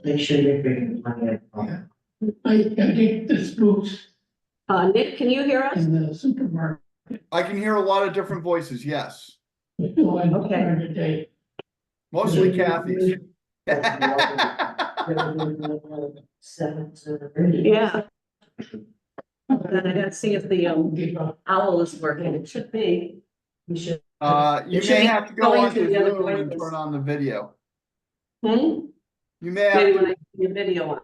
Make sure you're bringing money up. I get this boots Nick, can you hear us? in the supermarket. I can hear a lot of different voices, yes. Okay. Today. Mostly Kathy's. Yeah. Then I gotta see if the owl is working. It should be. You should. You It should may be have to go going on to to the other Zoom and voices. turn on the video. Hmm? You may have Maybe to, when I put your video on.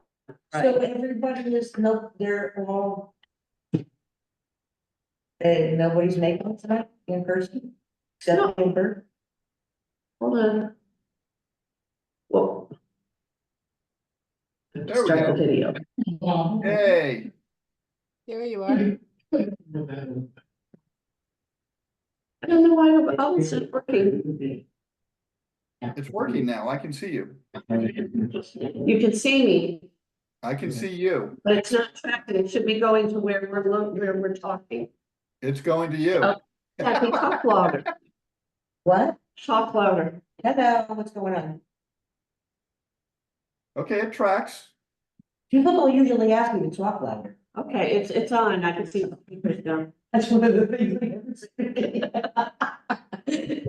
So Right. everybody is, no, they're all. Nobody's making it tonight in person? Except Amber? Hold on. Whoa. There we Start the go. video. Hey, There you are. I don't know why the owl isn't working. it's working now. I can see you. You can see me, I can see you. but it's not tracking. It should be going to where we're talking. It's going to you. Oh. Kathy, talk louder. What? Talk louder. Hello, what's going on? Okay, it tracks. People don't usually ask me to talk louder. Okay, it's on. I can see the speakers down. That's one of the things we haven't said.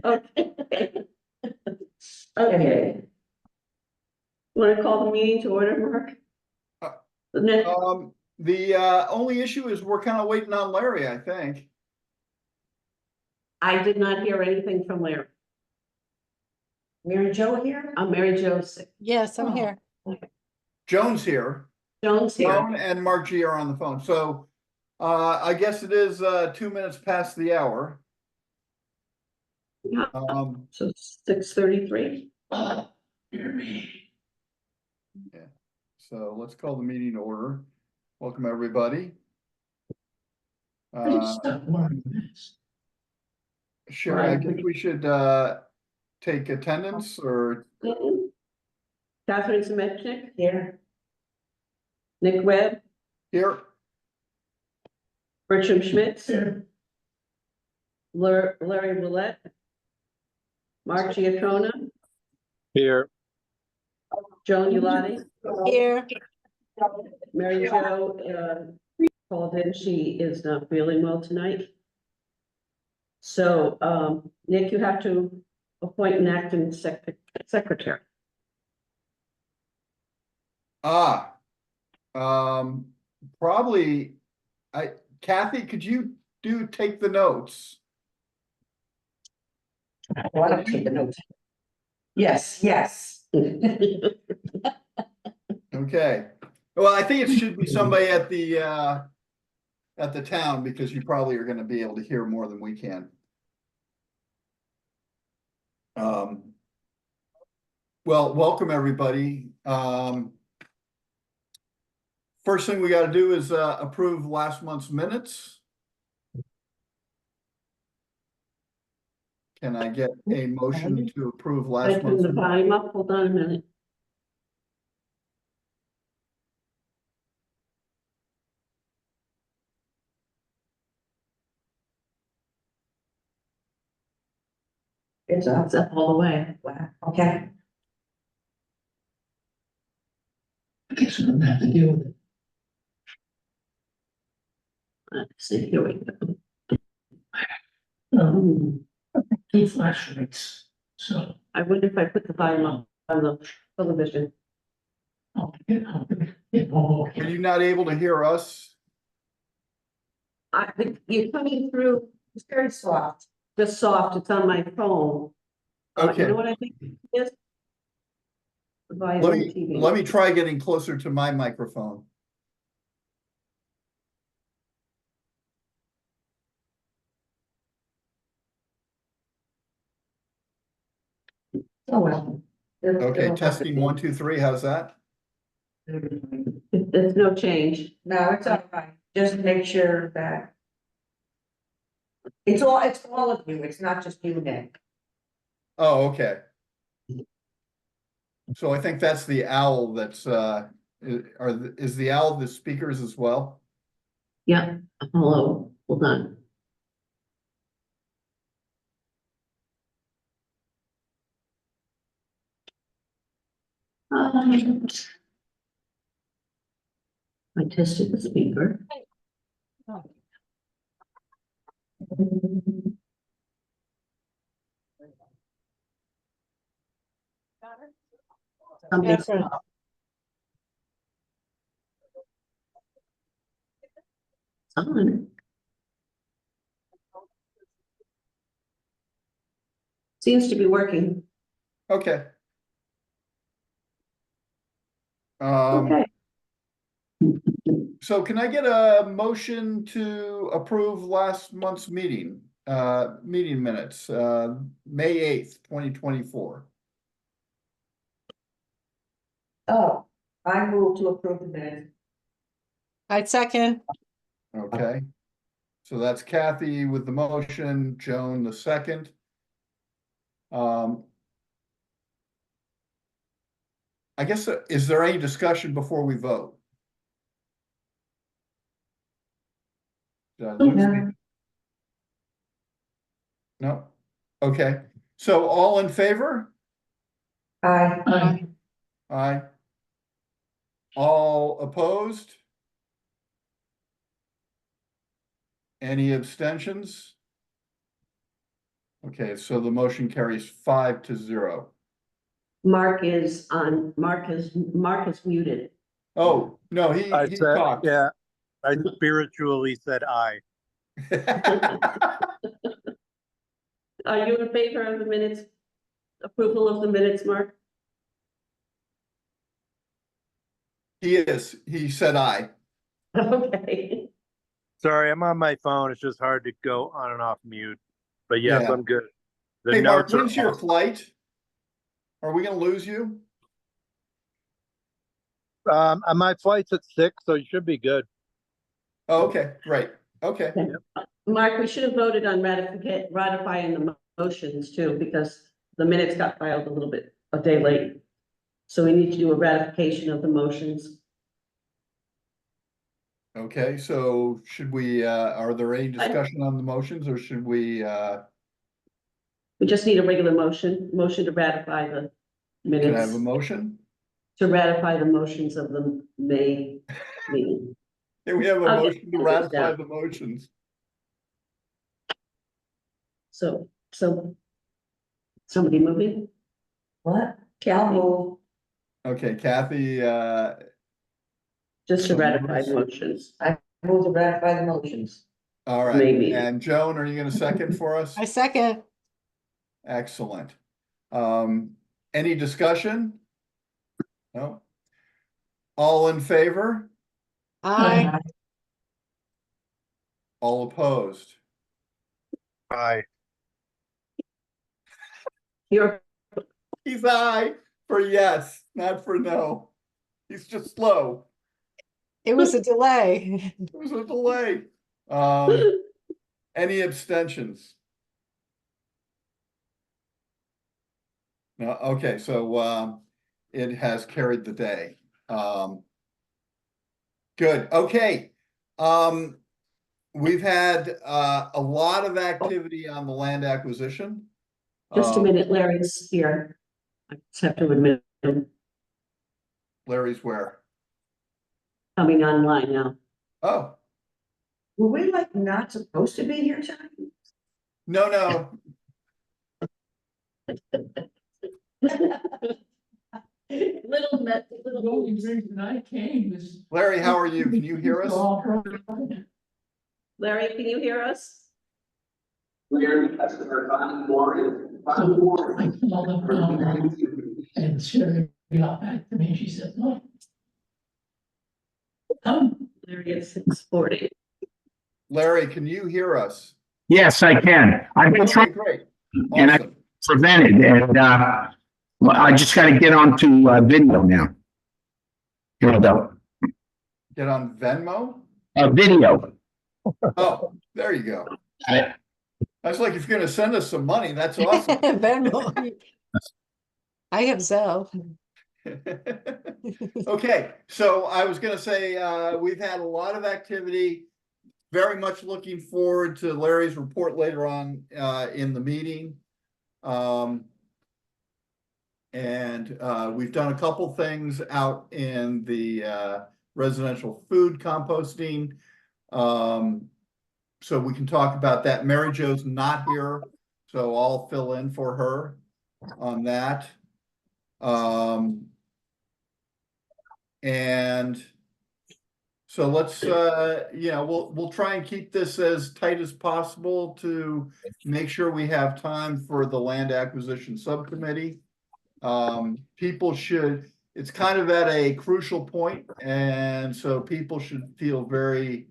Okay. Okay. Want to call the meeting to order, Mark? The next, The only issue is we're kind of waiting on Larry, I think. I did not hear anything from Larry. Mary Jo here? Mary Jo's sick. Yes, I'm here. Joan's here. Joan's here. Joan and Mark G are on the phone. So I guess it is 2 minutes past the hour. Yeah. Um, So 6:33. So let's call the meeting to order. Welcome, everybody. Sherry, I think we should take attendance or Catherine Zemechnik, Here. Nick Webb, here. Bertram Schmitz, Larry Willett, Mark Giacona, Here, Joan Ulati, Here. Mary Jo called in. She is not feeling well tonight. So, Nick, you have to appoint an acting secretary. Probably, Kathy, could you take the notes? Oh, I don't take the notes. Yes, yes. Okay. Well, I think it should be somebody at the town because you probably are gonna be able to hear more than we can. Well, welcome, everybody. First thing we gotta do is approve last month's minutes. Can I get a motion to approve I last turn month's? the volume up. Hold on a minute. It's It's up all the way. Wow, okay. I guess we don't have to deal with it. Let's see, here we go. Two flashlights, so I wonder if I put the volume up on the television. I'll get all Are you not able to hear us? I think you're coming through It's very soft. just soft. It's on my phone. You Okay, know what I think it is? The volume on the TV. let me try getting closer to my microphone. Oh, well. Okay, testing 1, 2, 3, how's that? There's no change. No, it's all right. Just make sure that. It's all of you. It's not just you, Nick. Oh, okay. So I think that's the owl that's, is the owl the speakers as well? Yeah, hello, hold on. I tested the speaker. Something- That's right. on. Seems to be working. Okay. Okay. So can I get a motion to approve last month's meeting minutes, May 8th, 2024? Oh, I move to approve the minutes. I'd second. Okay. So that's Kathy with the motion, Joan the second. I guess, is there any discussion before we vote? Did I lose me? No? Okay, so all in favor? Aye. Aye. Aye. All opposed? Any abstentions? Okay, so the motion carries 5-0. Mark is muted. Oh, no, he I said, talked. yeah, I spiritually said aye. Are you in favor of the minutes? Approval of the minutes, Mark? He is, he said aye. Okay. Sorry, I'm on my phone. It's just hard to go on and off mute. But yes, Yeah. I'm good. The Hey, Mark, notes are when's your awesome. flight? Are we gonna lose you? My flight's at 6, so you should be good. Oh, okay, great, okay. Mark, we should have voted on ratifying the motions too, because the minutes got filed a day late. So we need to do a ratification of the motions. Okay, so should we, are there any discussion on the motions or should we, We just need a regular motion to ratify the can I have a minutes, motion? to ratify the motions of the May meeting. Can we have a I'll get motion to this ratify down. the motions? So somebody moving? What? I'll Kathy, move. Okay, Kathy, just to ratify the motions. Move to ratify the motions. all right, Maybe. and Joan, are you gonna second for us? I second. Excellent. Any discussion? No? All in favor? Aye. All opposed? Aye. You're, He's aye for yes, not for no. He's just slow. It was a delay. There was a delay. Any abstentions? No, okay, so it has carried the day. Good, okay. We've had a lot of activity on the land acquisition. just a minute, Larry's here. I just have to admit, him Larry's where? coming online now. Oh, Were we like not supposed to be here tonight? no. The only reason I came is. Larry, how are you? Can you hear us? Larry, can you hear us? I called them and Sherry got back to me. She said, no. Larry at 6:40. Larry, can you hear us? Yes, I can. I've been Okay, trying great. And I- Awesome. prevented and, well, I just gotta get onto, video now. Here we go. Get on Venmo? Video. Oh, there you go. I- That's like if you're gonna send us some money, that's awesome. Venmo. I have Zelle. Okay, so I was gonna say, we've had a lot of activity. Very much looking forward to Larry's report later on, in the meeting. And we've done a couple things out in the residential food composting. So we can talk about that. Mary Jo's not here, so I'll fill in for her on that. And so let's, we'll try and keep this as tight as possible to make sure we have time for the land acquisition subcommittee. It's kind of at a crucial point, and so people should feel very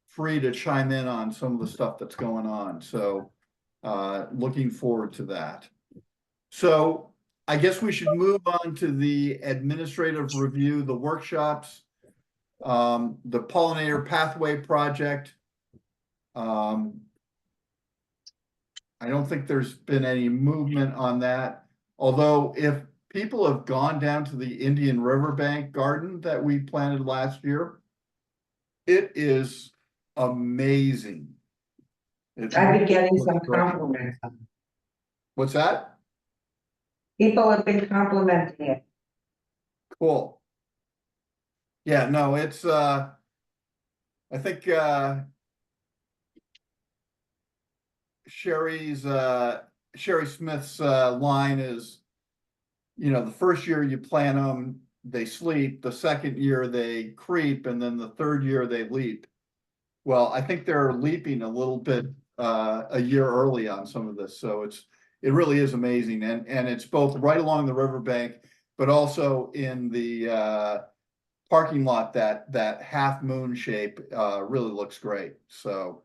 free to chime in on some of the stuff that's going on. So looking forward to that. So I guess we should move on to the administrative review, the workshops, the pollinator pathway project. I don't think there's been any movement on that. Although if people have gone down to the Indian Riverbank garden that we planted last year, it is amazing. It's I've been getting really some great. compliments. What's that? People have been complimenting it. Cool. Yeah, no, it's I think Sherry Smith's line is, the first year you plant them, they sleep, the second year they creep, and then the third year they leap. Well, I think they're leaping a little bit a year early on some of this, so it really is amazing, and it's both right along the riverbank, but also in the parking lot. That half moon shape really looks great. So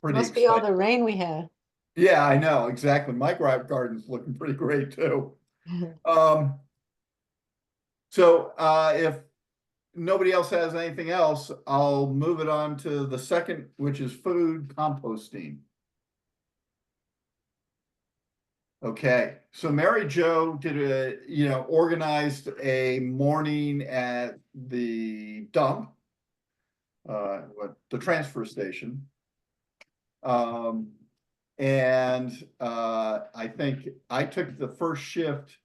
pretty Must be all excited. the rain we had. Yeah, I know, exactly. My garden's looking pretty great too. So if nobody else has anything else, I'll move it on to the second, which is food composting. Okay, so Mary Jo organized a morning at the dump, the transfer station. And I think I took the first shift.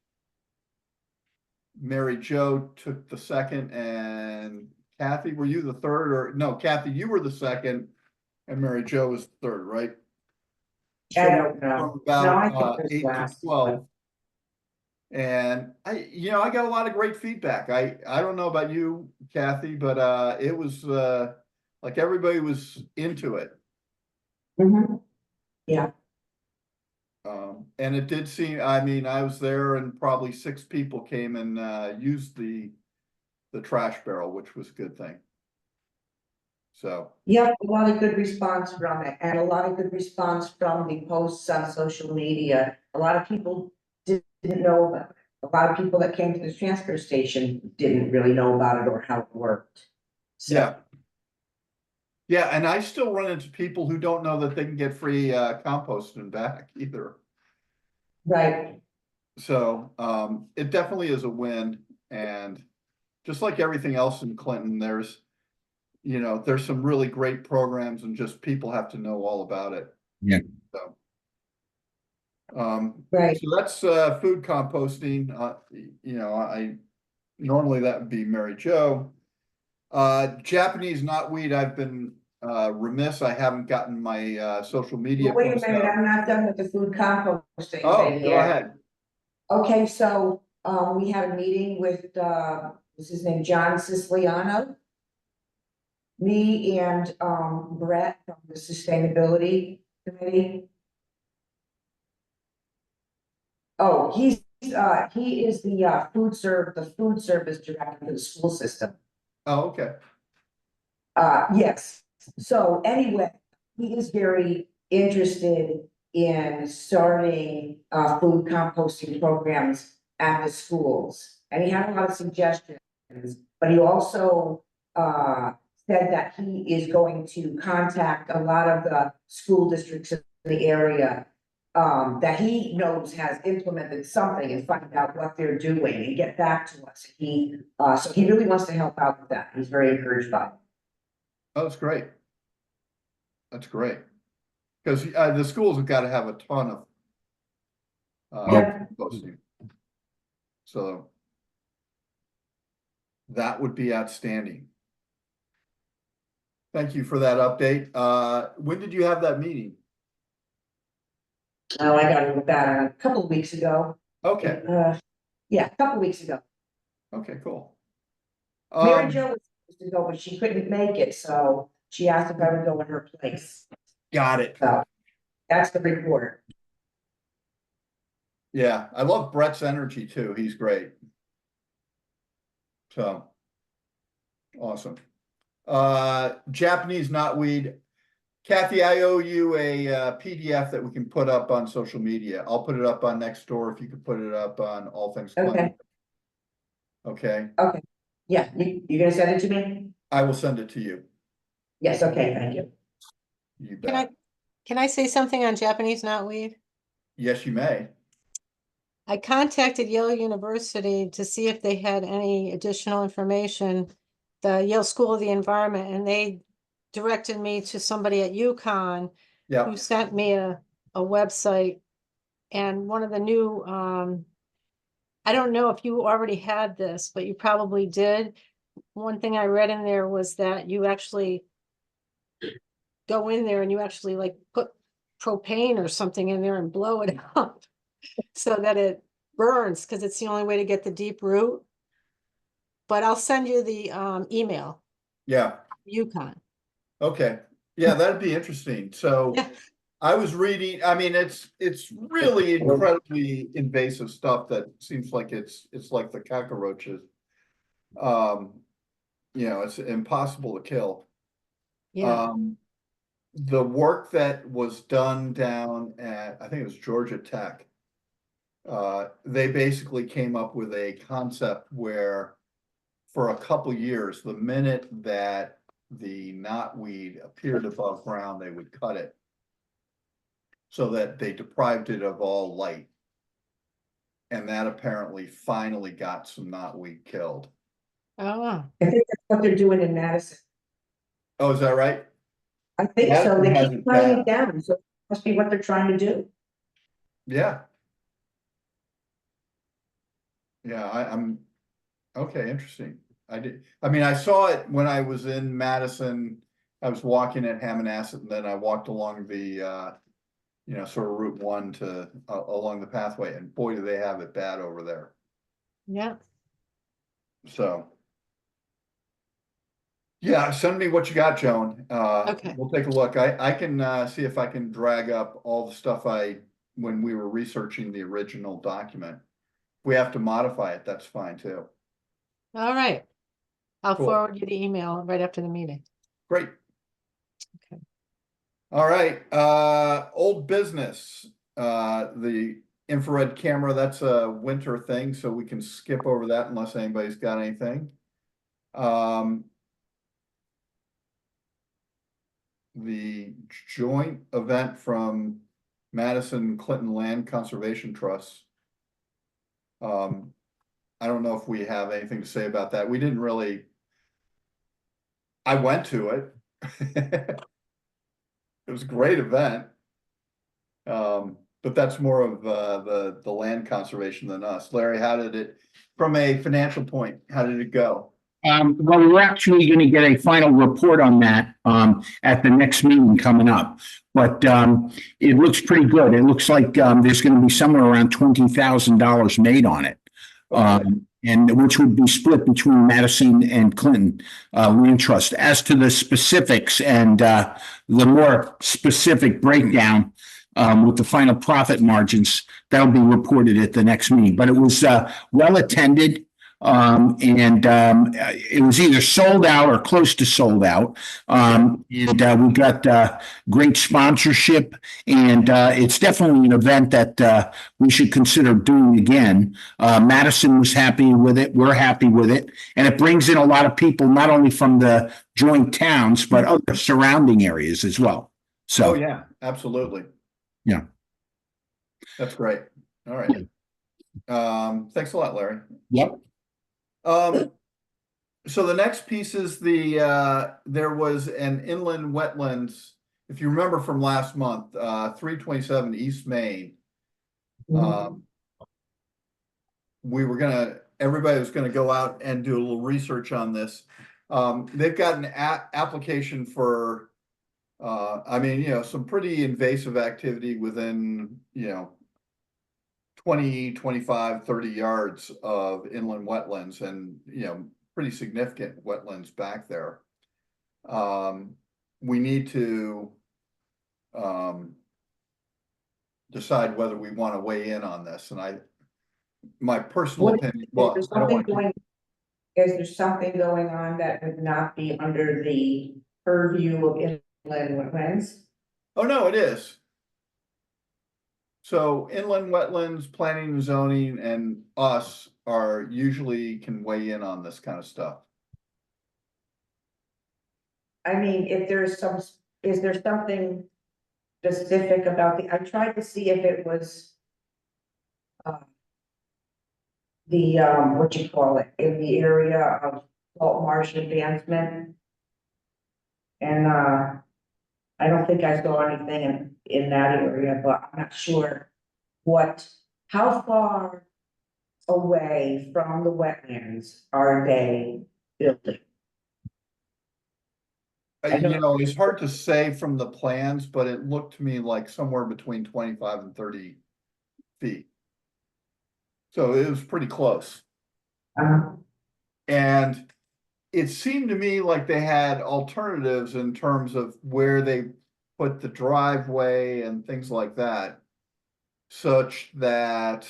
Mary Jo took the second, and Kathy, were you the third? Or no, Kathy, you were the second, and Mary Jo was the third, right? I don't know. From No, I about think it was 8 to last. 12. And I got a lot of great feedback. I don't know about you, Kathy, but it was like everybody was into it. Mhm. Yeah, And it did seem, I was there and probably 6 people came and used the trash barrel, which was a good thing. So, yep, a lot of good response from it, and a lot of good response from the posts on social media. A lot of people didn't know about it. A lot of people that came to the transfer station didn't really know about it or how it worked. So, yeah. Yeah, and I still run into people who don't know that they can get free composting back either. right, So it definitely is a win. And just like everything else in Clinton, there's some really great programs, and just people have to know all about it. Yeah. So right. so that's food composting. I normally that would be Mary Jo. Japanese knotweed, I've been remiss. I haven't gotten my social media. Well, wait a posts minute, out. I'm not done with the food composting Oh, thing go yet. ahead. Okay, so, we had a meeting with, what's his name, John Siciliano. Me and, Brett from the Sustainability Committee. Oh, he is the food service director for the school system. Oh, okay. Yes, so anyway, he is very interested in starting food composting programs at the schools. And he had a lot of suggestions, but he also said that he is going to contact a lot of the school districts in the area that he knows has implemented something, and find out what they're doing and get back to us. So he really wants to help out with that. He's very encouraged by it. Oh, that's great. That's great. Because the schools have got to have a ton of Yeah. posting. So that would be outstanding. Thank you for that update. When did you have that meeting? Oh, I got it about a couple of weeks ago. Okay, Yeah, a couple of weeks ago. okay, cool. Mary Jo was supposed to go, but she couldn't make it, so she asked if I would go in her place. Got it. So that's the report. Yeah, I love Brett's energy too. He's great. So. Awesome. Japanese knotweed. Kathy, I owe you a PDF that we can put up on social media. I'll put it up on Nextdoor if you could put it up on All Things Clinton. Okay, Okay, yeah, you gonna send it to me? I will send it to you. Yes, okay, thank you. You Can I, bet. can I say something on Japanese knotweed? Yes, you may. I contacted Yale University to see if they had any additional information, the Yale School of the Environment, and they directed me to somebody at UConn Yeah, who sent me a website. And one of the new, I don't know if you already had this, but you probably did. One thing I read in there was that you actually go in there and you actually like put propane or something in there and blow it up so that it burns, because it's the only way to get the deep root. But I'll send you the email, yeah, UConn. okay. Yeah, that'd be interesting. So Yeah. I was reading, I mean, it's really incredibly invasive stuff that seems like it's like the cockroaches. It's impossible to kill. Yeah. The work that was done down at, I think it was Georgia Tech. They basically came up with a concept where for a couple years, the minute that the knotweed appeared above ground, they would cut it. So that they deprived it of all light. And that apparently finally got some knotweed killed. Oh, I think that's what they're doing in Madison. Oh, is that right? I think so, Madison they has keep it cutting it down, so it must be what they're trying to do. Yeah. Yeah, I'm, okay, interesting. I mean, I saw it when I was in Madison. I was walking at Hammonasset and then I walked along the, sort of Route 1 to, along the pathway, and boy, do they have it bad over there. yeah. So. Yeah, send me what you got, Joan. Okay. We'll take a look. I can see if I can drag up all the stuff when we were researching the original document. If we have to modify it, that's fine too. All right. I'll Cool. forward you the email right after the meeting. Great. Okay. All right, old business, the infrared camera, that's a winter thing, so we can skip over that unless anybody's got anything. The joint event from Madison Clinton Land Conservation Trust. I don't know if we have anything to say about that. We didn't really. I went to it. It was a great event. But that's more of the land conservation than us. Larry, how did it, from a financial point, how did it go? Well, we're actually going to get a final report on that at the next meeting coming up. But it looks pretty good. It looks like there's going to be somewhere around $20,000 made on it. And which would be split between Madison and Clinton Land Trust. As to the specifics and the more specific breakdown with the final profit margins, that'll be reported at the next meeting. But it was well attended. It was either sold out or close to sold out. We got great sponsorship, and it's definitely an event that we should consider doing again. Madison was happy with it. We're happy with it. And it brings in a lot of people, not only from the joint towns, but other surrounding areas as well. So, Oh, yeah, absolutely. Yeah. That's great. All right. Thanks a lot, Larry. Yep. So the next piece is there was an inland wetlands, if you remember from last month, 327 East Main. everybody was gonna go out and do a little research on this. They've got an application for, I mean, some pretty invasive activity within, 20, 25, 30 yards of inland wetlands and, pretty significant wetlands back there. We need to, decide whether we want to weigh in on this, and my personal What- opinion, Is well, there I don't something want. is there something going on that would not be under the purview of inland wetlands? Oh, no, it is. So inland wetlands, planning and zoning and us are usually can weigh in on this kind of stuff. I mean, if there's is there something specific about I tried to see if it was. What you call it, in the area of salt marsh advancement. And, I don't think I saw anything in that area, but I'm not sure how far away from the wetlands are they building? I don't- It's hard to say from the plans, but it looked to me like somewhere between 25 and 30 feet. So it was pretty close. And it seemed to me like they had alternatives in terms of where they put the driveway and things like that. Such that,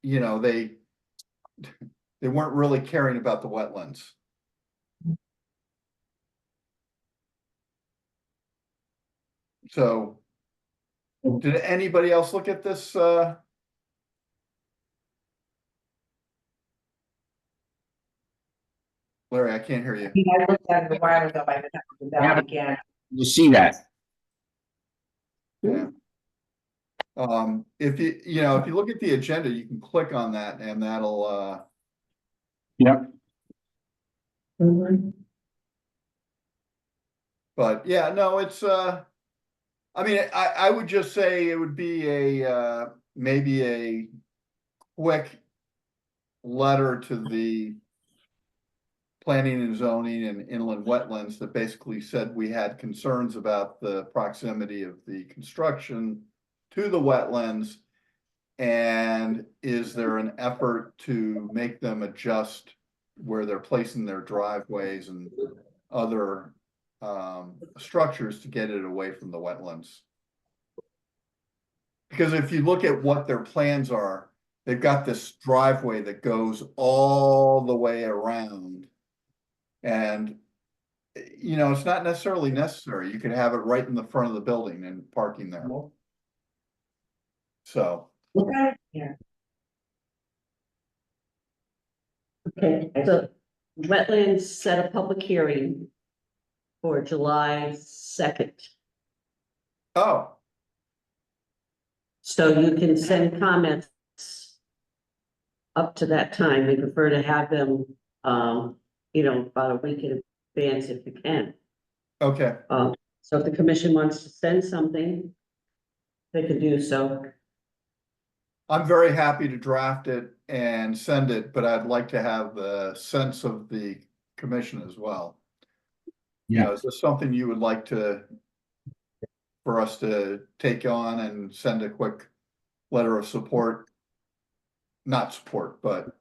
they weren't really caring about the wetlands. So, did anybody else look at this, Larry, I can't hear you. I looked at it a while ago, I have to go down again. You see that? Yeah. If you look at the agenda, you can click on that and that'll, Yep. but yeah, no, it's, I mean, I would just say it would be maybe a quick letter to the planning and zoning and inland wetlands that basically said we had concerns about the proximity of the construction to the wetlands. And is there an effort to make them adjust where they're placing their driveways and other structures to get it away from the wetlands? Because if you look at what their plans are, they've got this driveway that goes all the way around. And, it's not necessarily necessary. You could have it right in the front of the building and parking there. So, Okay, yeah. Okay, so wetlands set a public hearing for July 2nd. oh, So you can send comments up to that time. We prefer to have them, about a week in advance if you can. okay. So if the commission wants to send something, they could do so. I'm very happy to draft it and send it, but I'd like to have the sense of the commission as well. Yeah. Is this something you would like for us to take on and send a quick letter of support? Not support, but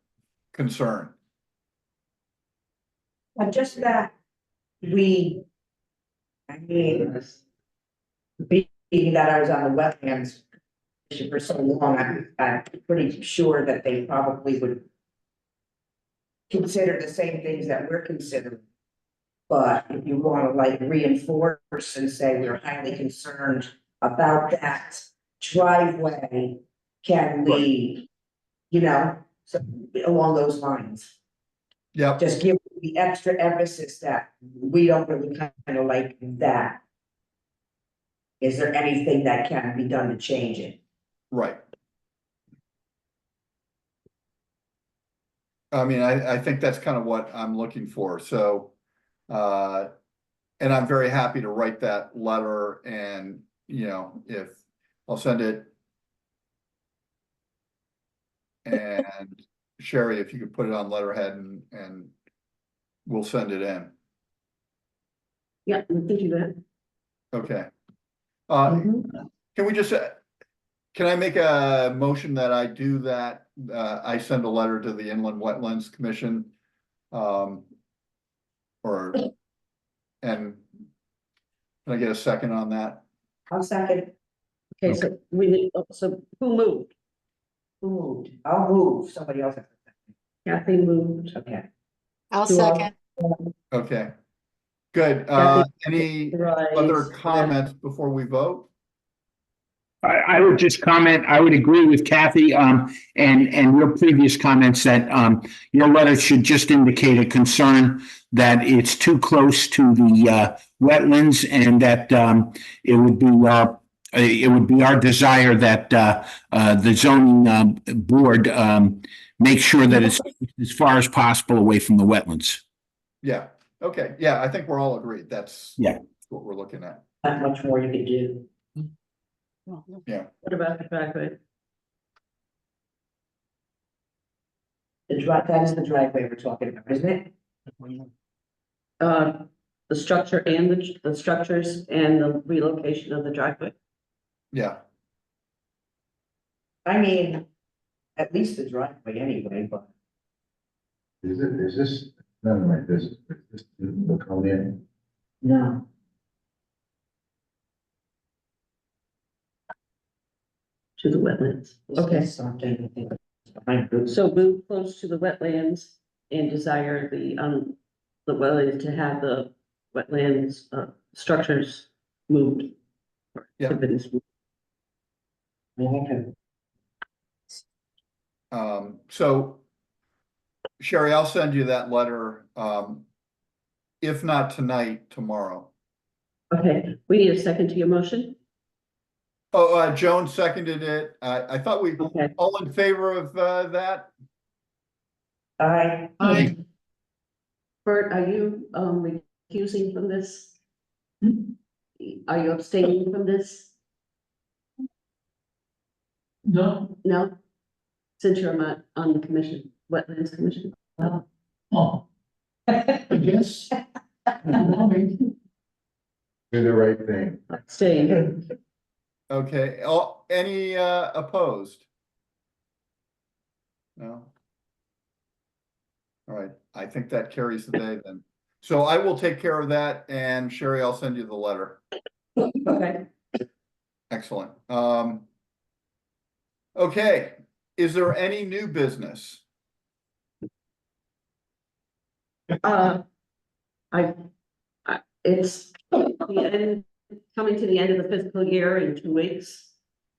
concern. But just that I mean, being that I was on the wetlands for so long, I'm pretty sure that they probably would consider the same things that we're considering. But if you want to like reinforce and say we're highly concerned about that driveway, can we, so along those lines, Yep, just give the extra emphasis that we don't really kind of like that. Is there anything that can be done to change it? right. I mean, I think that's kind of what I'm looking for, so, and I'm very happy to write that letter and, if I'll send it. And Sherry, if you could put it on letterhead and we'll send it in. Yeah, we can do that. Okay. Mhm. Can we just, can I make a motion that I do that? I send a letter to the Inland Wetlands Commission. Or, and can I get a second on that? I'll second. Okay, so we need, so who moved? Who moved? I'll move. Somebody else. Kathy moved. Okay. I'll Who else? second. Okay. Good. Kathy, Any Rise, other comments before we vote? I would just comment, I would agree with Kathy, and your previous comments that, your letter should just indicate a concern that it's too close to the, wetlands and that, it would be our desire that, the zoning, board, make sure that it's as far as possible away from the wetlands. Yeah, okay, yeah, I think we're all agreed. That's Yeah. what we're looking at. Not much more you could do. what about the driveway? That is the driveway we're talking about, isn't it? The structure and the structures and the relocation of the driveway. Yeah, I mean, at least the driveway anyway, but. Is this, nothing like this, is this the code in? No. To the wetlands. Okay, Something. Behind Bruce. so move close to the wetlands and desire the wetlands to have the wetlands, structures moved. Yeah. Activities moved. So Sherry, I'll send you that letter, if not tonight, tomorrow. Okay, we need a second to your motion. Oh, Joan seconded it. I thought we, Okay. all in favor of, that? I, Bert, are you, recusing from this? Are you abstaining from this? No, No? Since you're not on the commission, wetlands commission? oh. I guess. Do the right thing. Abstain. Okay, any, opposed? No? All right, I think that carries the day then. So I will take care of that, and Sherry, I'll send you the letter. Okay, Excellent. Okay, is there any new business? it's coming to the end of the fiscal year in 2 weeks.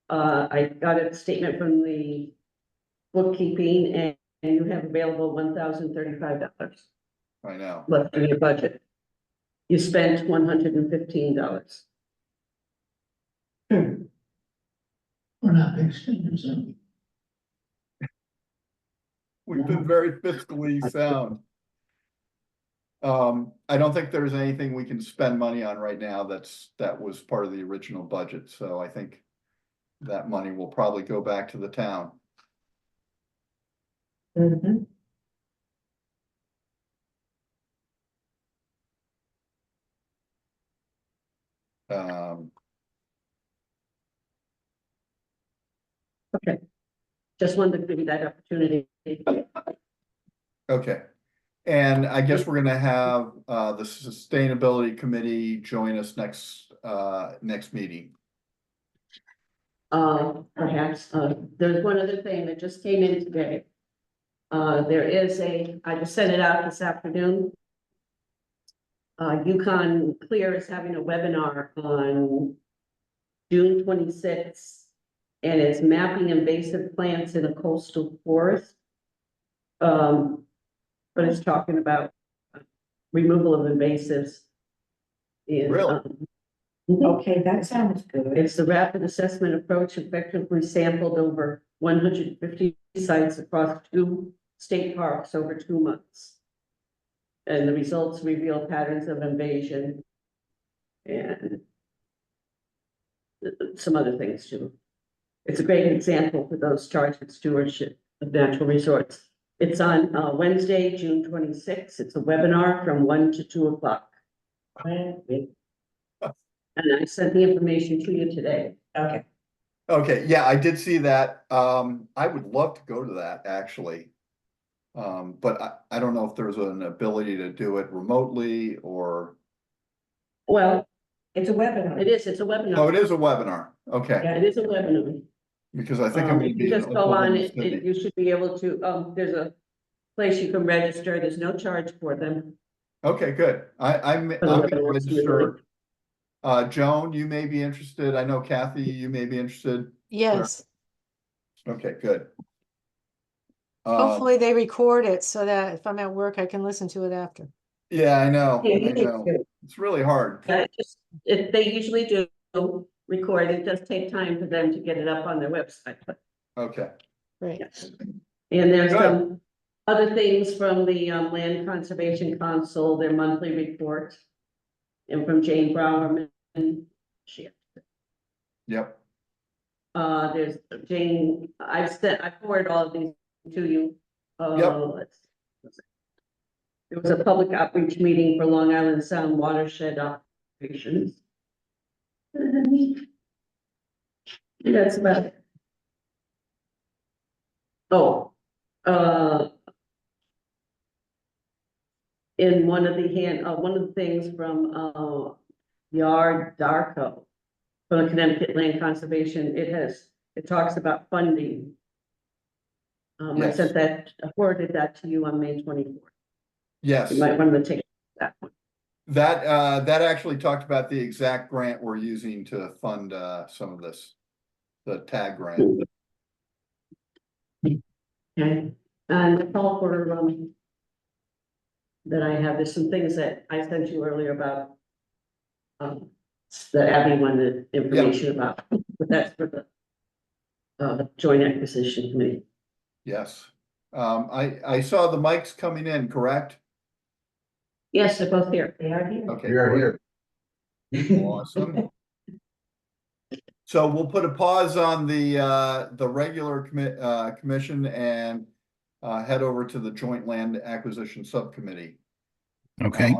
I got a statement from the bookkeeping and you have available $1,035 I know. left in your budget. You spent $115. We're not big spenders, so. We've been very fiscally sound. I don't think there's anything we can spend money on right now that was part of the original budget, so I think that money will probably go back to the town. Mhm. Okay. Just wanted to give you that opportunity. Okay, and I guess we're gonna have the Sustainability Committee join us next meeting. Perhaps, there's one other thing that just came in today. There is I just sent it out this afternoon. Yukon Clear is having a webinar on June 26th. And it's mapping invasive plants in a coastal forest. But it's talking about removal of invasives. Really? Okay, that sounds good. It's the rapid assessment approach effectively sampled over 150 sites across 2 state parks over 2 months. And the results reveal patterns of invasion and some other things too. It's a great example for those charged with stewardship of natural resources. It's on Wednesday, June 26th. It's a webinar from 1 to 2 o'clock. And I sent the information to you today. Okay, Okay, yeah, I did see that. I would love to go to that, actually. But I don't know if there's an ability to do it remotely or, Well, it's a webinar. it's a webinar. oh, it is a webinar, okay, It is a webinar. because I think I'm gonna If be. you in just go on Oklahoma it, City. you should be able to, there's a place you can register. There's no charge for them. Okay, good. I'm For the gonna webinars, register. Joan, you may be interested. I know Kathy, you may be interested. Yes, Okay, good. hopefully they record it so that if I'm at work, I can listen to it after. Yeah, I know, Yeah, I you need know. to. It's really hard. If they usually do record, it does take time for them to get it up on their website. But Okay, Right. yes. And there's Good. some other things from the Land Conservation Council, their monthly report. And from Jane Browerman. yep, There's Jane, I forwarded all of these to you. Yep. Let's- There was a public outreach meeting for Long Island Sound watershed operations. And that's about it. Oh, in one of the things from, Yard Darko, from the Connecticut Land Conservation, it talks about funding. I Yes. forwarded that to you on May 24th. yes. You might want to take that one. That actually talked about the exact grant we're using to fund some of this. The tag grant. Okay, and the call for, that I have, there's some things that I sent you earlier about. The Abby one, the information about, but that's for the joint acquisition committee. Yes. I saw the mics coming in, correct? Yes, they're both here. They are here. Okay. We are here. Awesome. So we'll put a pause on the regular commission and head over to the joint land acquisition subcommittee. Okay.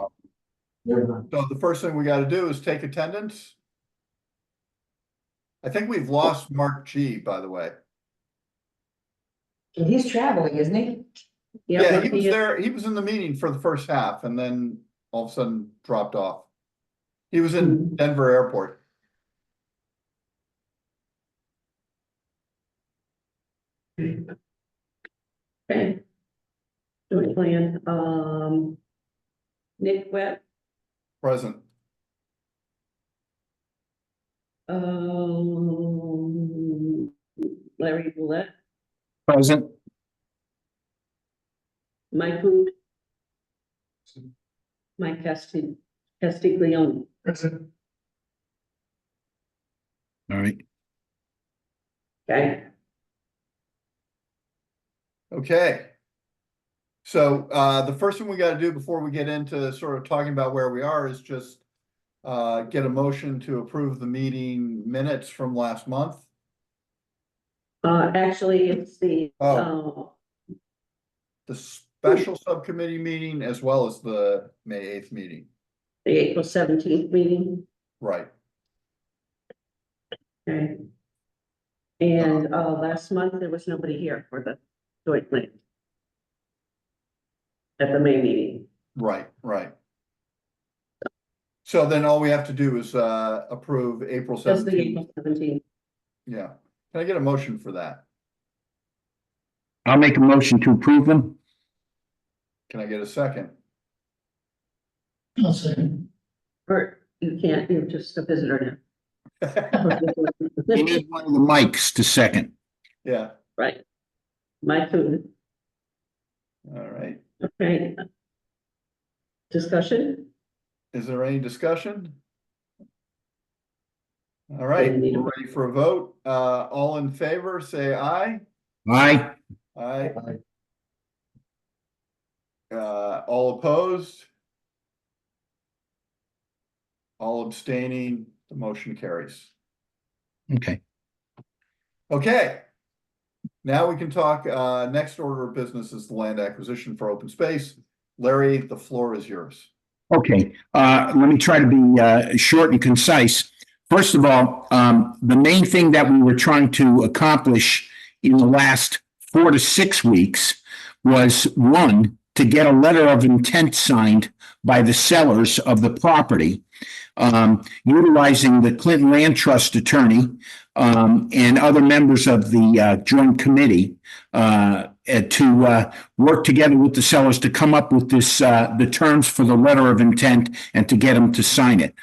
So the first thing we gotta do is take attendance. I think we've lost Mark G, by the way. He's traveling, isn't he? Yeah, he was there, he was in the meeting for the first half and then all of a sudden dropped off. He was in Denver Airport. Okay. Joint plan, Nick Webb, Present. Larry Boulette, Present. Mike Hood. Mike Castiglione. All right. Okay, Okay. So the first thing we gotta do before we get into sort of talking about where we are is just get a motion to approve the meeting minutes from last month. actually, it's the, The special subcommittee meeting as well as the May 8th meeting. the April 17th meeting. Right. Okay. And last month, there was nobody here for the joint plan. At the May meeting. Right, right. So then all we have to do is approve April Just the 17th. April 17th. Yeah. Can I get a motion for that? I'll make a motion to approve them. Can I get a second? I'll second. Or you can't, you're just a visitor You need now. one of the mics to second. Yeah, Right. Mike Hood, all right. okay. Discussion? Is there any discussion? All right, Need a we're ready for a vote. All in favor, say aye. Aye. Aye. All opposed? All abstaining, the motion carries. Okay. Okay. Now we can talk, next order of business is the land acquisition for open space. Larry, the floor is yours. Okay, let me try to be short and concise. First of all, the main thing that we were trying to accomplish in the last 4 to 6 weeks was, one, to get a letter of intent signed by the sellers of the property, utilizing the Clinton Land Trust attorney and other members of the joint committee to work together with the sellers to come up with this, the terms for the letter of intent and to get them to sign it.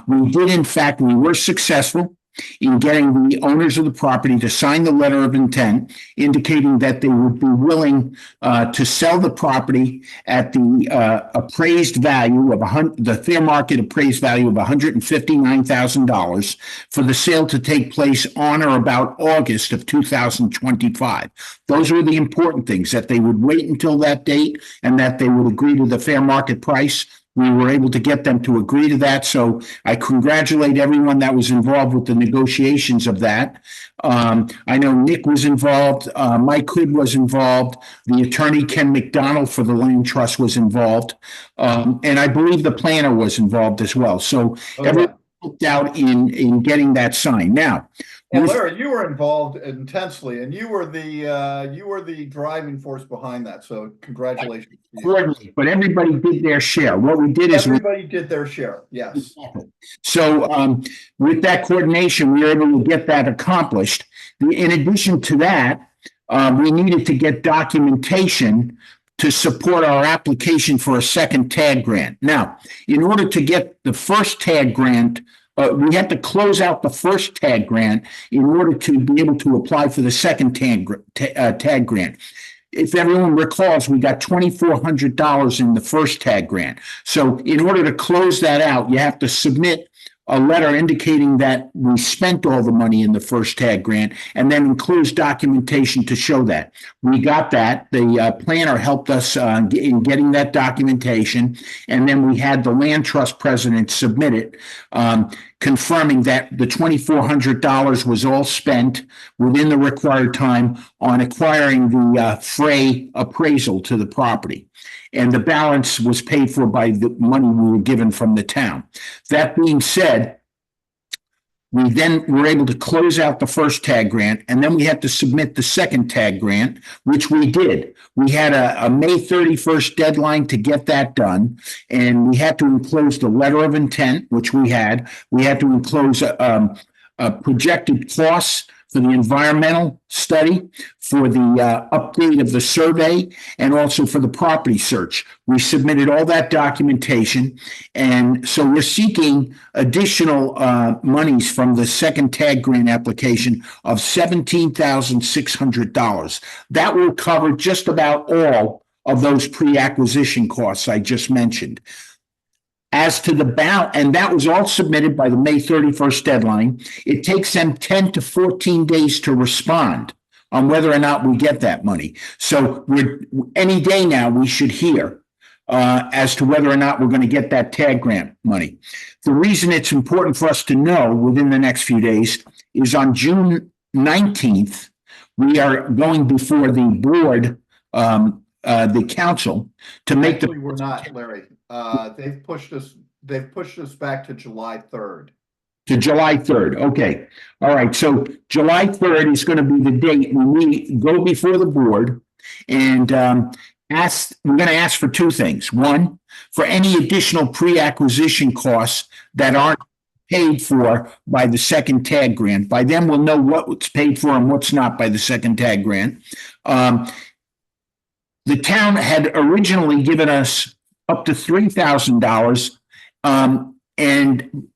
We did, in fact, we were successful in getting the owners of the property to sign the letter of intent, indicating that they would be willing to sell the property at the appraised value of the fair market appraised value of $159,000 for the sale to take place on or about August of 2025. Those were the important things, that they would wait until that date and that they would agree to the fair market price. We were able to get them to agree to that, so I congratulate everyone that was involved with the negotiations of that. I know Nick was involved, Mike Hood was involved, the attorney Ken McDonald for the Land Trust was involved, and I believe the planner was involved as well. So everyone helped out in getting that signed. Now, and Larry, you were involved intensely, and you were the driving force behind that. So congratulations. But everybody did their share. What we did is everybody did their share. Yes. So with that coordination, we were able to get that accomplished. In addition to that, we needed to get documentation to support our application for a second TAG grant. Now, in order to get the first TAG grant, we had to close out the first TAG grant in order to be able to apply for the second TAG grant. If everyone recalls, we got $2,400 in the first TAG grant. So in order to close that out, you have to submit a letter indicating that we spent all the money in the first TAG grant, and then includes documentation to show that. We got that. The planner helped us in getting that documentation, and then we had the land trust president submit it, confirming that the $2,400 was all spent within the required time on acquiring the Frey appraisal to the property. And the balance was paid for by the money we were given from the town. That being said, we then were able to close out the first TAG grant, and then we had to submit the second TAG grant, which we did. We had a May 31st deadline to get that done, and we had to enclose the letter of intent, which we had. We had to enclose projected costs for the environmental study, for the update of the survey, and also for the property search. We submitted all that documentation, and so we're seeking additional monies from the second TAG grant application of $17,600. That will cover just about all of those pre-acquisition costs I just mentioned. As to the balance, and that was all submitted by the May 31st deadline. It takes them 10 to 14 days to respond on whether or not we get that money. So any day now we should hear as to whether or not we're going to get that TAG grant money. The reason it's important for us to know within the next few days is on June 19th, we are going before the board, the council, to make the. We're not, Larry. They've pushed us back to July 3rd. To July 3rd. Okay. All right. So July 3rd is going to be the date when we go before the board and we're going to ask for two things. One, for any additional pre-acquisition costs that aren't paid for by the second TAG grant. By then we'll know what's paid for and what's not by the second TAG grant. The town had originally given us up to $3,000 and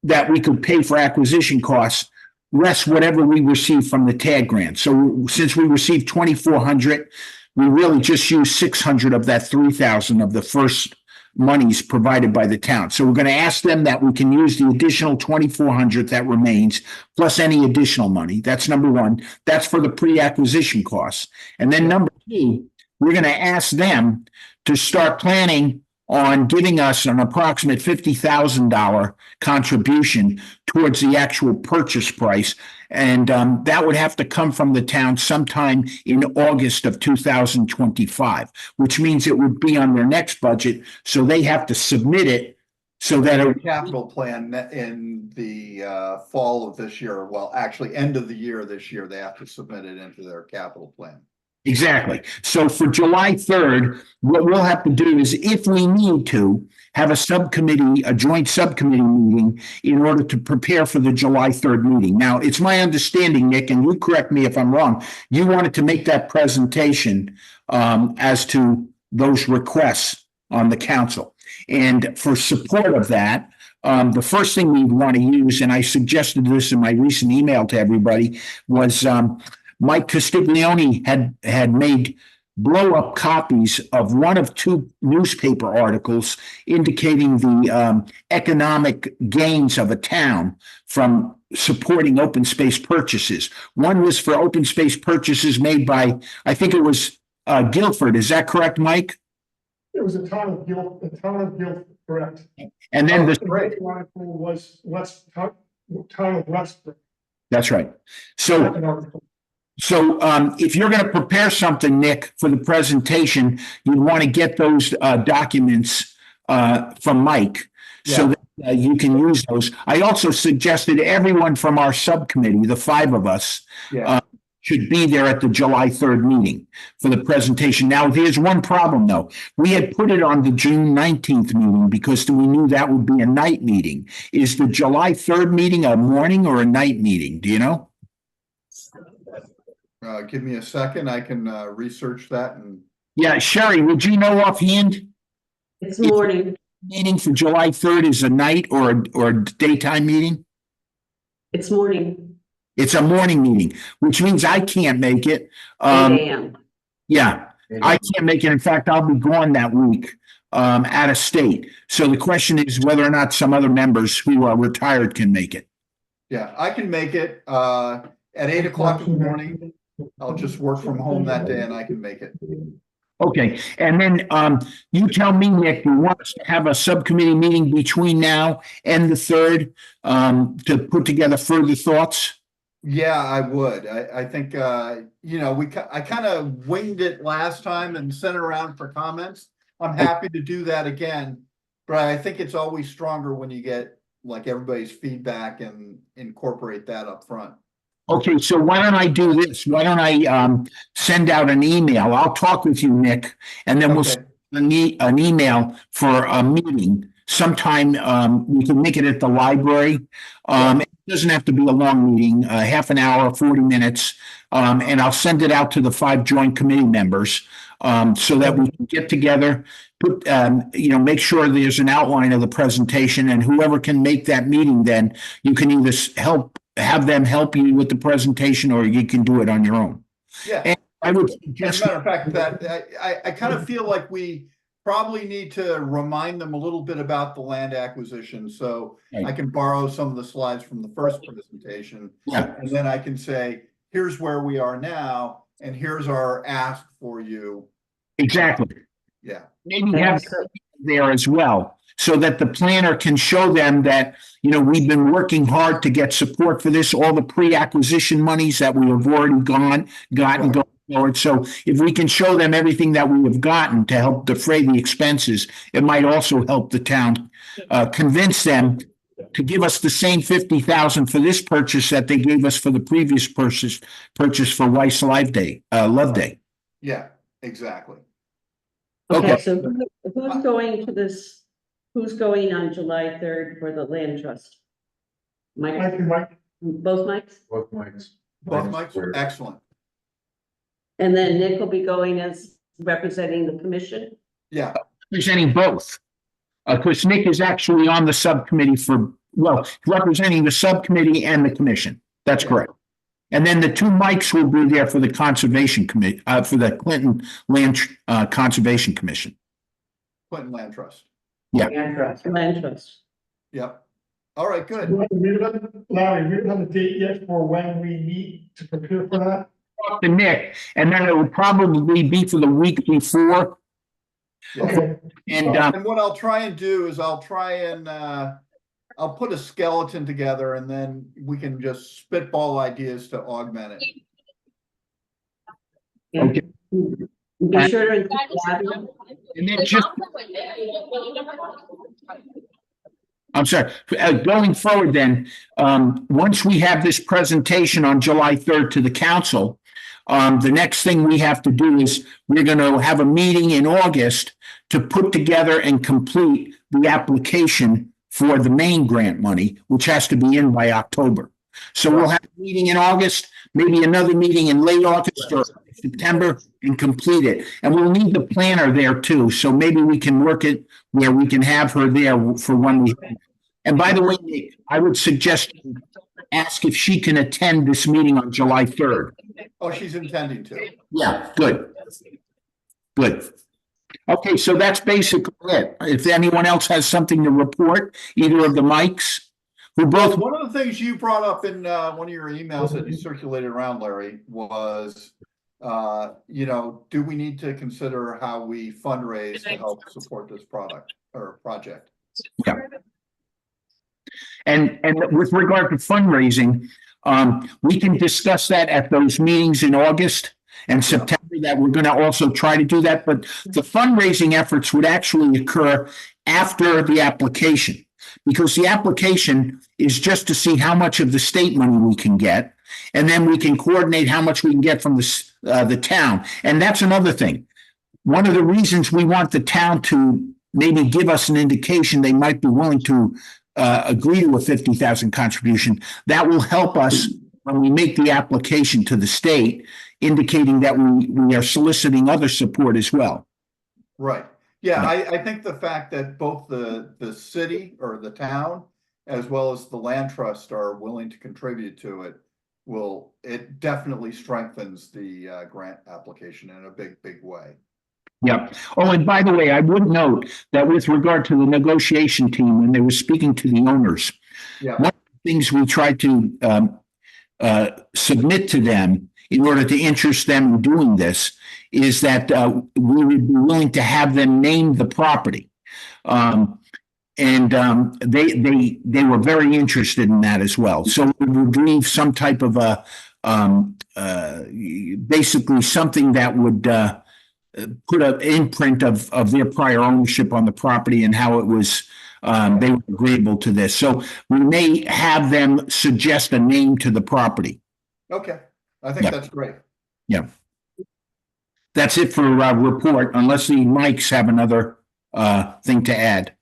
that we could pay for acquisition costs, less whatever we received from the TAG grant. So since we received $2,400, we really just used $600 of that $3,000 of the first monies provided by the town. So we're going to ask them that we can use the additional $2,400 that remains, plus any additional money. That's number one. That's for the pre-acquisition costs. And then number two, we're going to ask them to start planning on giving us an approximate $50,000 contribution towards the actual purchase price. And that would have to come from the town sometime in August of 2025, which means it would be on their next budget. So they have to submit it so that it, Capital plan in the fall of this year, well, actually, end of the year this year, they have to submit it into their capital plan. exactly. So for July 3rd, what we'll have to do is, if we need to, have a subcommittee, a joint subcommittee meeting in order to prepare for the July 3rd meeting. Now, it's my understanding, Nick, and you correct me if I'm wrong, you wanted to make that presentation as to those requests on the council. And for support of that, the first thing we want to use, and I suggested this in my recent email to everybody, was Mike Castiglione had made blow-up copies of one of two newspaper articles indicating the economic gains of a town from supporting open space purchases. One was for open space purchases made by, I think it was Guilford. Is that correct, Mike? It was the town of Guilford, correct. And then the Great. Article was town of Westbrook. that's right. So if you're going to prepare something, Nick, for the presentation, you'd want to get those documents from Mike so that you can use those. I also suggested everyone from our subcommittee, the five of us, Yeah. should be there at the July 3rd meeting for the presentation. Now, there's one problem, though. We had put it on the June 19th meeting because we knew that would be a night meeting. Is the July 3rd meeting a morning or a night meeting? Do you know? Give me a second. I can research that and Yeah, Sherry, would you know offhand? It's morning. Meeting for July 3rd is a night or a daytime meeting? It's morning, It's a morning meeting, which means I can't make it. 8 AM. Yeah, I can't make it. In fact, I'll be gone that week, out of state. So the question is whether or not some other members who are retired can make it. yeah, I can make it at 8 o'clock in the morning. I'll just work from home that day and I can make it. Okay, and then you tell me, Nick, you want us to have a subcommittee meeting between now and the 3rd to put together further thoughts? Yeah, I would. I think, I kind of winged it last time and sent it around for comments. I'm happy to do that again, but I think it's always stronger when you get like everybody's feedback and incorporate that up front. Okay, so why don't I do this? Why don't I send out an email? I'll talk with you, Nick, and then we'll Okay. send an email for a meeting sometime. We can make it at the library. It doesn't have to be a long meeting, half an hour, 40 minutes. And I'll send it out to the 5 joint committee members so that we can get together, put, make sure there's an outline of the presentation, and whoever can make that meeting, then you can either have them help you with the presentation, or you can do it on your own. Yeah. And I would As suggest, a matter of fact, that I kind of feel like we probably need to remind them a little bit about the land acquisition. So I can borrow some of the slides from the first presentation. Yeah. And then I can say, here's where we are now, and here's our ask for you. exactly. Yeah. Maybe have there as well, so that the planner can show them that, we've been working hard to get support for this, all the pre-acquisition monies that we have already gotten going forward. So if we can show them everything that we have gotten to help defray the expenses, it might also help the town convince them to give us the same 50,000 for this purchase that they gave us for the previous purchase for Weiss Love Day. Yeah, exactly. Okay, Okay. so who's going to this, who's going on July 3rd for the land trust? Mike, both Mikes? Both mics. Both mics, excellent. And then Nick will be going as representing the commission? Yeah, Representing both. Because Nick is actually on the subcommittee representing the subcommittee and the commission. That's correct. And then the 2 mics will be there for the conservation committee, for the Clinton Land Conservation Commission. Clinton Land Trust. Land trust. Yep. All right, good. Larry, we don't have a date yet for when we need to prepare for that. Talk to Nick, and then it will probably be for the week before. Yeah. Okay, And, And what I'll try and do is I'll try and, I'll put a skeleton together and then we can just spitball ideas to augment it. Yeah. Okay. Be sure to include Abby. and then just, I'm sorry, going forward then, once we have this presentation on July 3rd to the council, the next thing we have to do is we're going to have a meeting in August to put together and complete the application for the main grant money, which has to be in by October. So we'll have a meeting in August, maybe another meeting in late August or September and complete it. And we'll need the planner there too. So maybe we can work it where we can have her there for when we. And by the way, Nick, I would suggest you ask if she can attend this meeting on July 3rd. Oh, she's intending to. Yeah, good. Good. Okay, so that's basically it. If anyone else has something to report, either of the mics, who both, One of the things you brought up in one of your emails that you circulated around, Larry, was, you know, do we need to consider how we fundraise to help support this product or project? yeah. And with regard to fundraising, we can discuss that at those meetings in August and September, that we're going to also try to do that. But the fundraising efforts would actually occur after the application, because the application is just to see how much of the state money we can get. And then we can coordinate how much we can get from the town. And that's another thing. One of the reasons we want the town to maybe give us an indication they might be willing to agree to a 50,000 contribution, that will help us when we make the application to the state, indicating that we are soliciting other support as well. Right. Yeah, I think the fact that both the city or the town as well as the land trust are willing to contribute to it it definitely strengthens the grant application in a big way. Yep. Oh, and by the way, I would note that with regard to the negotiation team, when they were speaking to the owners, Yeah. one of the things we tried to submit to them in order to interest them in doing this is that we would be willing to have them name the property. They were very interested in that as well. So we would leave some type of basically something that would put an imprint of their prior ownership on the property and how it was, they were agreeable to this. So we may have them suggest a name to the property. Okay, I think that's great. Yeah. That's it for report, unless the mics have another thing to add.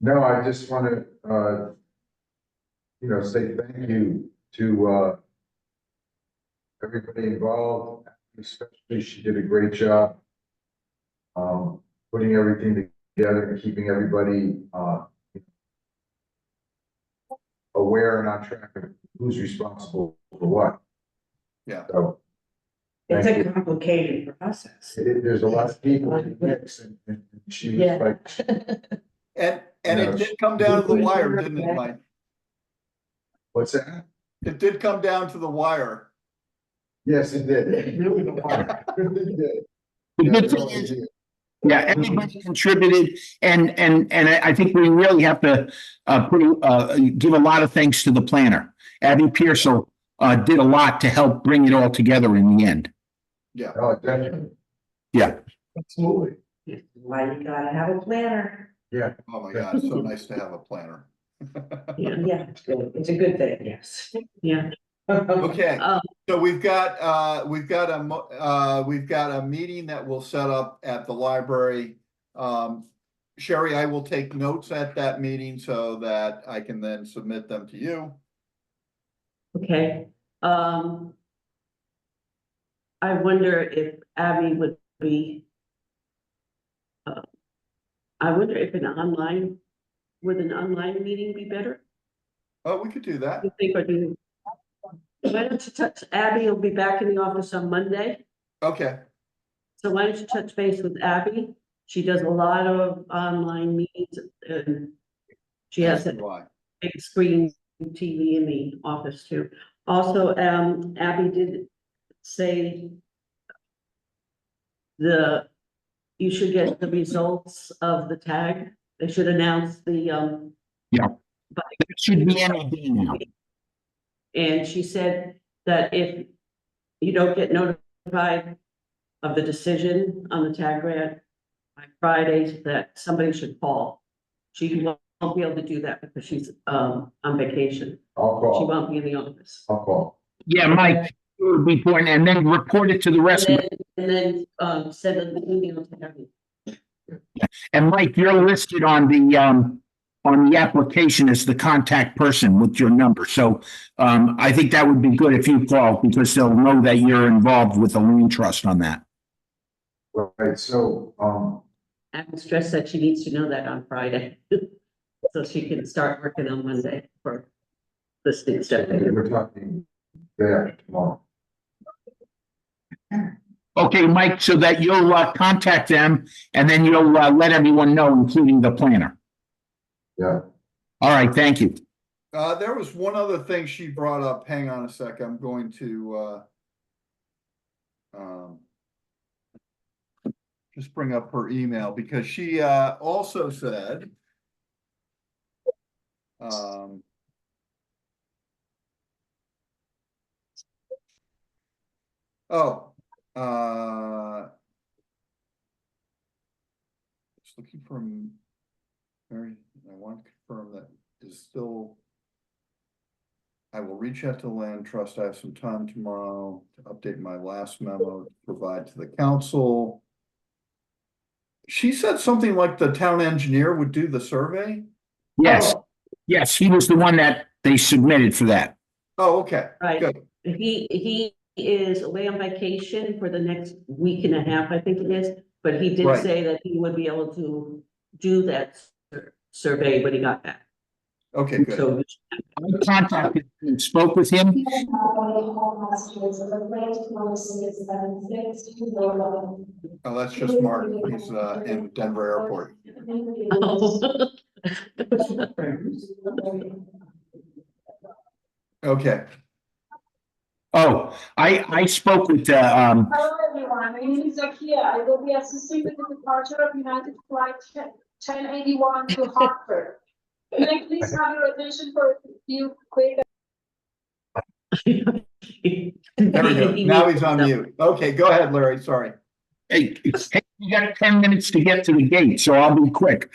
No, I just want to, say thank you to everybody involved, especially she did a great job putting everything together and keeping everybody aware and on track of who's responsible for what. Yeah. So It's thank a you. complicated process. There's a lot of people in the mix, and she was Yeah. like, And it did come down to the wire, didn't it, Mike? what's that? It did come down to the wire. Yes, it did. really the one. It did. The good thing is, yeah, everybody contributed, and I think we really have to give a lot of thanks to the planner. Abby Pearsall did a lot to help bring it all together in the end. Yeah. Oh, definitely. Yeah. Absolutely. Why you gotta have a planner? Yeah. Oh my God, it's so nice to have a planner. Yeah, it's a good thing, yes. Yeah. Okay, Um, so we've got a meeting that we'll set up at the library. Sherry, I will take notes at that meeting so that I can then submit them to you. Okay, I wonder if Abby would be. I wonder if would an online meeting be better? Oh, we could do that. You think, or do you? Why don't you touch, Abby will be back in the office on Monday, Okay, so why don't you touch base with Abby? She does a lot of online meetings and she has a why? big screen TV in the office too. Also, Abby did say the you should get the results of the tag. They should announce the, It should be any day now. and she said that if you don't get notified of the decision on the tag grant by Fridays, that somebody should call. She won't be able to do that because she's, on vacation. I'll She call, won't be in the office. I'll call. Yeah, Mike, it would be important, and then report it to the rest of And then, send an email to everyone. And Mike, you're listed on the application as the contact person with your number. So, I think that would be good if you call because they'll know that you're involved with the land trust on that. Right, so, Agnes Stress said she needs to know that on Friday. So she can start working on Monday for listing stuff. we're talking there tomorrow. Okay, Mike, so that you'll contact them and then you'll let everyone know, including the planner. Yeah, All right, thank you. There was one other thing she brought up. Hang on a sec. I'm going to just bring up her email because she also said just looking for Mary, I want to confirm that is still. I will reach out to the land trust. I have some time tomorrow to update my last memo to provide to the council. She said something like the town engineer would do the survey? Yes, Oh, yes, he was the one that they submitted for that. oh, okay, Right. good. He is away on vacation for the next week and a half, I think it is, but he did Right. say that he would be able to do that survey when he got back. Okay, good. So I contacted and spoke with him. Oh, that's just Mark. He's in Denver Airport. Okay, Oh, I spoke with Hello, everyone. My name is Zakia. I will be assisting with the departure of United Flight 1081 to Hartford. Can I please have your attention for a few quick? there we go. Now he's on mute. Okay, go ahead, Larry. Sorry. hey, you got 10 minutes to get to the gate, so I'll be quick.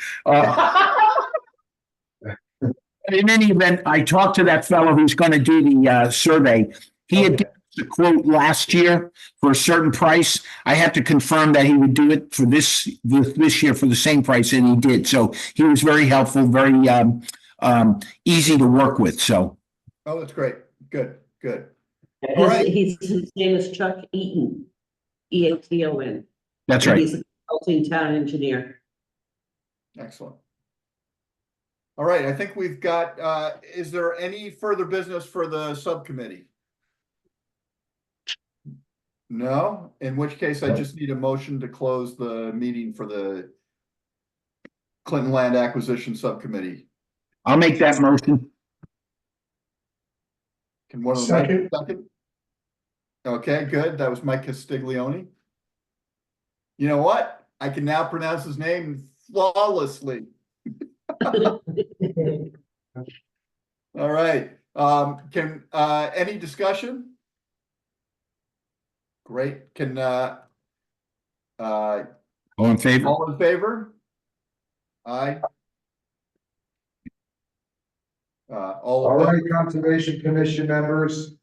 In any event, I talked to that fellow who's going to do the survey. He had given us a quote last year for a certain price. I had to confirm that he would do it for this year for the same price, and he did. So he was very helpful, very easy to work with. So. Oh, that's great. Good, good. All right. His name is Chuck Eaton, Eaton. That's right. He's a consulting town engineer. Excellent. All right, I think we've got, is there any further business for the subcommittee? No, in which case I just need a motion to close the meeting for the Clinton Land Acquisition Subcommittee. I'll make that motion. Can one of them second? Okay, good. That was Mike Castiglione. You know what? I can now pronounce his name flawlessly. All right, can, any discussion? Great, can, All in favor? all in favor? Aye. All all opposed? right, Conservation Commission members,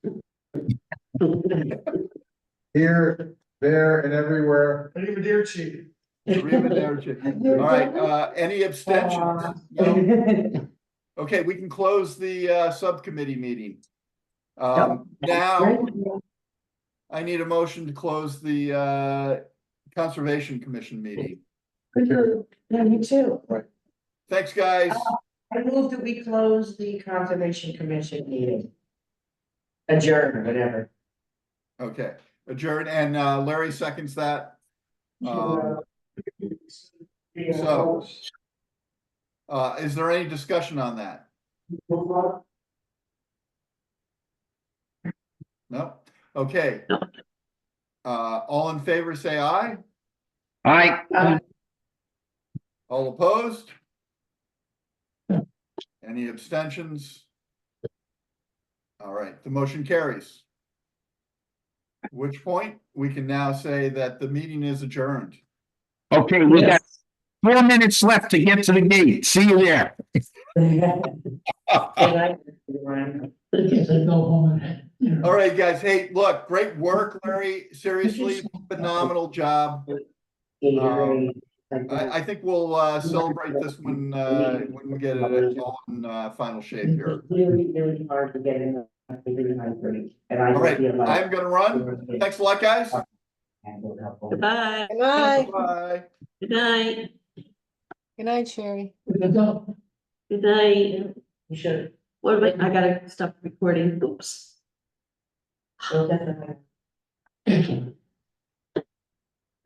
here, there, and everywhere. Arrivederci. All right, any abstentions? No? Okay, we can close the subcommittee meeting. Now, I need a motion to close the Conservation Commission meeting. Yeah, me too. Thanks, guys. I move that we close the Conservation Commission meeting. Adjourn or whatever. Okay, adjourn, and Larry seconds that. So, is there any discussion on that? No? Okay. All in favor, say aye. Aye. All opposed? Any abstentions? All right, the motion carries. At which point, we can now say that the meeting is adjourned. Okay, we got 4 minutes left to get to the gate. See you there. I guess I go home and, you know. All right, guys. Hey, look, great work, Larry. Seriously, phenomenal job. I think we'll celebrate this when we get it all in final shape here. Really hard to get in. All right, I'm gonna run. Thanks a lot, guys. Goodbye. Good night. Bye. Good night. Good night, Sherry. Good go. Good night. You should. What about, I gotta stop recording. Oops. Excellent.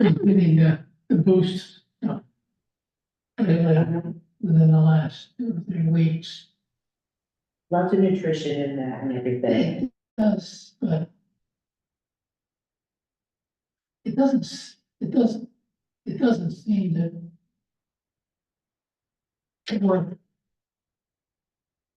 Getting the boost. Within the last 2 or 3 weeks. Lots of nutrition in that and everything. It does, but. It doesn't seem to. Work